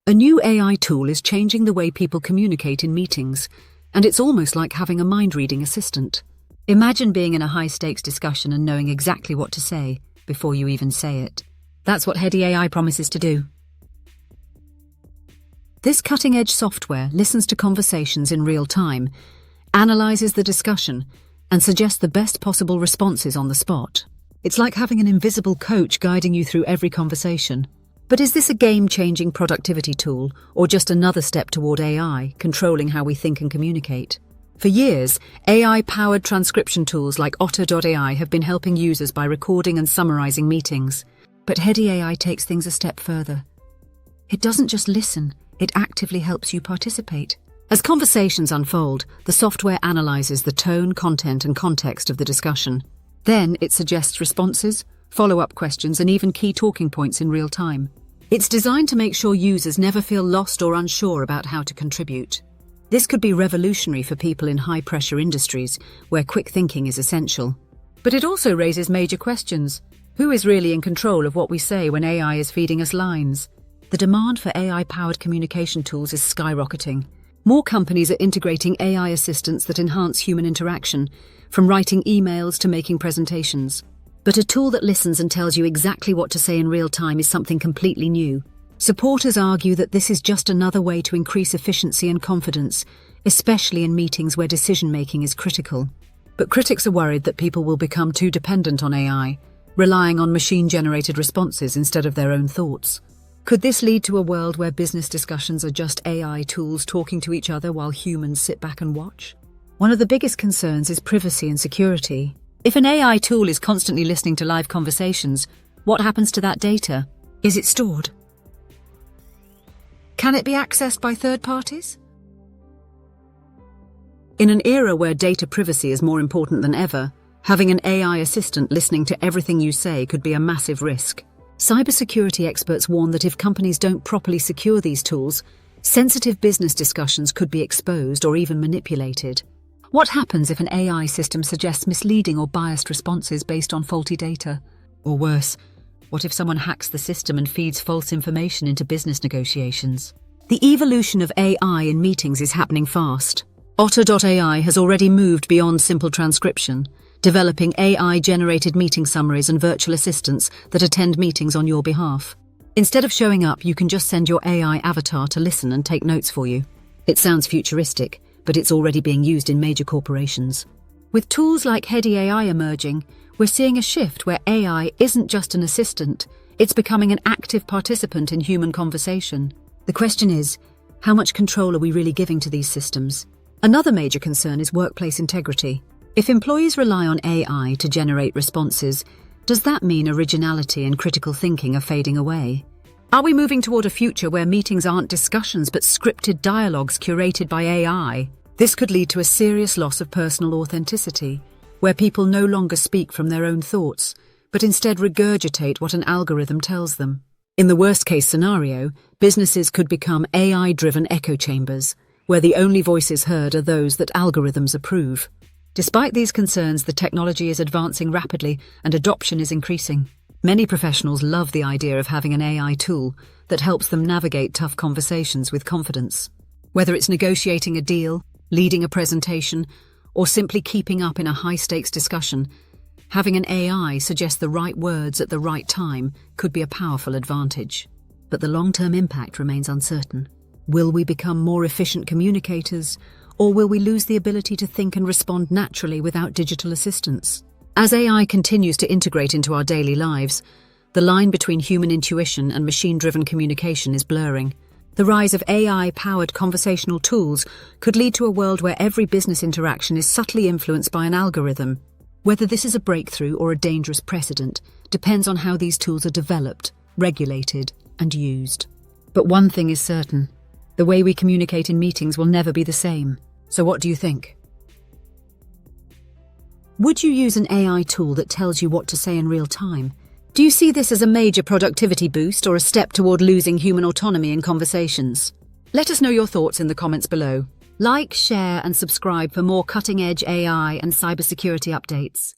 A new AI tool is changing the way people communicate in meetings, and it's almost like having a mind-reading assistant. Imagine being in a high-stakes discussion and knowing exactly what to say before you even say it. That's what Hedy A.I promises to do. This cutting-edge software listens to conversations in real time, analyzes the discussion, and suggests the best possible responses on the spot. It's like having an invisible coach guiding you through every conversation. But is this a game-changing productivity tool, or just another step toward AI controlling how we think and communicate? For years, AI-powered transcription tools like Otter.ai have been helping users by recording and summarizing meetings. But Hedy A.I takes things a step further. It doesn't just listen, it actively helps you participate. As conversations unfold, the software analyzes the tone, content, and context of the discussion. Then it suggests responses, follow-up questions, and even key talking points in real time. It's designed to make sure users never feel lost or unsure about how to contribute. This could be revolutionary for people in high-pressure industries where quick thinking is essential. But it also raises major questions. Who is really in control of what we say when AI is feeding us lines? The demand for AI-powered communication tools is skyrocketing. More companies are integrating AI assistants that enhance human interaction, from writing emails to making presentations. But a tool that listens and tells you exactly what to say in real time is something completely new. Supporters argue that this is just another way to increase efficiency and confidence, especially in meetings where decision-making is critical. But critics are worried that people will become too dependent on AI, relying on machine-generated responses instead of their own thoughts. Could this lead to a world where business discussions are just AI tools talking to each other while humans sit back and watch? One of the biggest concerns is privacy and security. If an AI tool is constantly listening to live conversations, what happens to that data? Is it stored? Can it be accessed by third parties? In an era where data privacy is more important than ever, having an AI assistant listening to everything you say could be a massive risk. Cybersecurity experts warn that if companies don't properly secure these tools, sensitive business discussions could be exposed or even manipulated. What happens if an AI system suggests misleading or biased responses based on faulty data? Or worse, what if someone hacks the system and feeds false information into business negotiations? The evolution of AI in meetings is happening fast. Otter.ai has already moved beyond simple transcription, developing AI-generated meeting summaries and virtual assistants that attend meetings on your behalf. Instead of showing up, you can just send your AI avatar to listen and take notes for you. It sounds futuristic, but it's already being used in major corporations. With tools like Hedy A.I emerging, we're seeing a shift where AI isn't just an assistant, it's becoming an active participant in human conversation. The question is, how much control are we really giving to these systems? Another major concern is workplace integrity. If employees rely on AI to generate responses, does that mean originality and critical thinking are fading away? Are we moving toward a future where meetings aren't discussions but scripted dialogues curated by AI? This could lead to a serious loss of personal authenticity, where people no longer speak from their own thoughts, but instead regurgitate what an algorithm tells them. In the worst-case scenario, businesses could become AI-driven echo chambers, where the only voices heard are those that algorithms approve. Despite these concerns, the technology is advancing rapidly and adoption is increasing. Many professionals love the idea of having an AI tool that helps them navigate tough conversations with confidence. Whether it's negotiating a deal, leading a presentation, or simply keeping up in a high-stakes discussion, having an AI suggest the right words at the right time could be a powerful advantage. But the long-term impact remains uncertain. Will we become more efficient communicators, or will we lose the ability to think and respond naturally without digital assistance? As AI continues to integrate into our daily lives, the line between human intuition and machine-driven communication is blurring. The rise of AI-powered conversational tools could lead to a world where every business interaction is subtly influenced by an algorithm. Whether this is a breakthrough or a dangerous precedent depends on how these tools are developed, regulated, and used. But one thing is certain: the way we communicate in meetings will never be the same. So what do you think? Would you use an AI tool that tells you what to say in real time? Do you see this as a major productivity boost or a step toward losing human autonomy in conversations? Let us know your thoughts in the comments below. Like, share, and subscribe for more cutting-edge AI and cybersecurity updates.